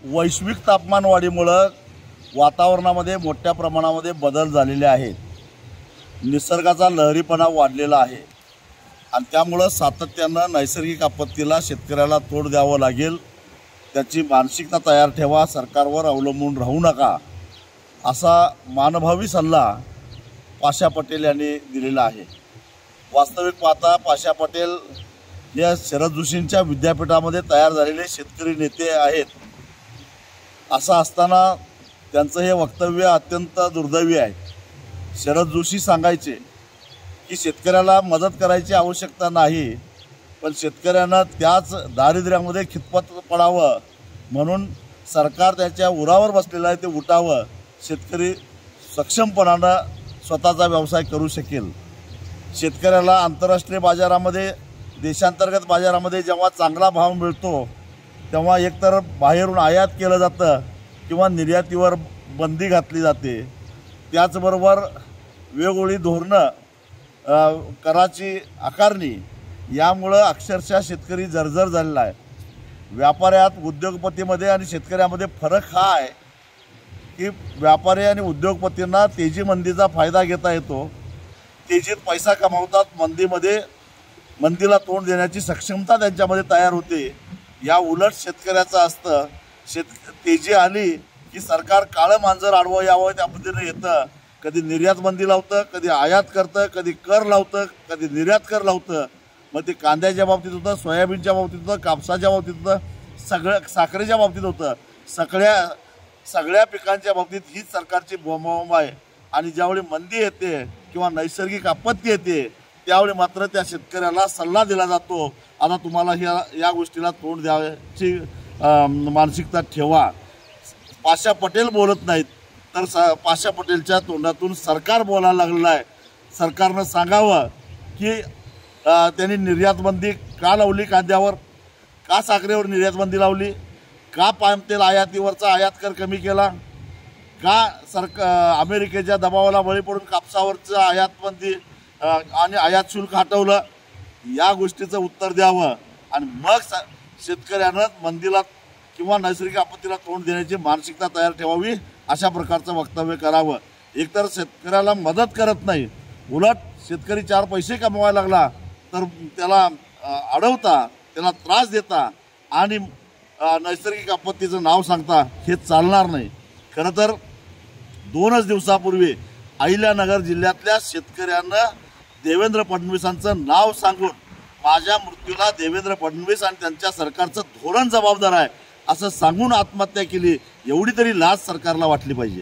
वैश्विक तापमानवाढीमुळे वातावरणामध्ये मोठ्या प्रमाणामध्ये बदल झालेले आहेत। निसर्गाचा लहरीपणा वाढलेला आहे आणि त्यामुळे सातत्यानं नैसर्गिक आपत्तीला शेतकऱ्याला तोंड द्यावं लागेल। त्याची मानसिकता तयार ठेवा, सरकारवर अवलंबून राहू नका, असा मानभावी सल्ला पाशा पटेल यांनी दिलेला आहे। वास्तविक पाहता पाशा पटेल या शरद जोशींच्या विद्यापीठामध्ये तयार झालेले शेतकरी नेते आहेत। असं असताना त्यांचं हे वक्तव्य अत्यंत दुर्दैवी आहे। शरद जोशी सांगायचे की शेतकऱ्याला मदत करायची आवश्यकता नाही, पण शेतकऱ्यांना त्याच दारिद्र्यामध्ये खितपत पडावं म्हणून सरकार त्याच्या उरावर बसलेलं आहे, ते उठावं, शेतकरी सक्षमपणानं स्वतःचा व्यवसाय करू शकेल। शेतकऱ्याला आंतरराष्ट्रीय बाजारामध्ये, देशांतर्गत बाजारामध्ये जेव्हा चांगला भाव मिळतो तेव्हा एकतर बाहेरून आयात केलं जातं किंवा निर्यातीवर बंदी घातली जाते। त्याचबरोबर वेगवेगळी धोरणं, कराची आकारणी, यामुळं अक्षरशः शेतकरी जर्जर झालेला आहे। व्यापाऱ्यात, उद्योगपतीमध्ये आणि शेतकऱ्यामध्ये फरक हा आहे की व्यापारी आणि उद्योगपतींना तेजी मंदीचा फायदा घेता येतो, तेजीत पैसा कमावतात, मंदीला तोंड देण्याची सक्षमता त्यांच्यामध्ये तयार होते। या उलट शेतकऱ्याचं असतं, तेजी आली की सरकार काळं मांजर आडवं यावं त्या पद्धतीने येतं। कधी निर्यात बंदी लावतं, कधी आयात करतं, कधी कर लावतं, कधी निर्यात कर लावतं। मग ते कांद्याच्या बाबतीत होतं, सोयाबीनच्या बाबतीत होतं, कापसाच्या बाबतीत होतं, साखरेच्या बाबतीत होतं, सगळ्या पिकांच्या बाबतीत हीच सरकारची बोंबाबोंब आहे। आणि ज्यावेळी मंदी येते किंवा नैसर्गिक आपत्ती येते त्यावेळी मात्र त्या शेतकऱ्याला सल्ला दिला जातो, आता तुम्हाला या गोष्टीला तोंड द्यायची मानसिकता ठेवा। पाशा पटेल बोलत नाहीत, तर पाशा पटेलच्या तोंडातून सरकार बोलायला लागलेलं आहे। सरकारनं सांगावं की त्यांनी निर्यात बंदी का लावली, कांद्यावर का, साखरेवर निर्यात बंदी लावली का, पाम तेल आयातीवरचा आयात कर कमी केला का, अमेरिकेच्या दबावाला बळी पडून कापसावरचं आयात बंदी आणि आयात शुल्क हटवलं। या गोष्टीचं उत्तर द्यावं आणि मग शेतकऱ्यानं मंदीला किंवा नैसर्गिक आपत्तीला तोंड देण्याची मानसिकता तयार ठेवावी, अशा प्रकारचं वक्तव्य करावं। एकतर शेतकऱ्याला मदत करत नाही, उलट शेतकरी 4 पैसे कमवायला लागला तर त्याला अडवता, त्याला त्रास देता आणि नैसर्गिक आपत्तीचं नाव सांगता, हे चालणार नाही। खरं तर 2 दिवसापूर्वी अहिल्यानगर जिल्ह्यातल्या शेतकऱ्यांना देवेंद्र फडणवीसांचं नाव सांगून माझ्या मृत्यूला देवेंद्र फडणवीस आणि त्यांच्या सरकारचं धोरण जबाबदार आहे असं सांगून आत्महत्या केली। एवढी तरी लाज सरकारला वाटली पाहिजे।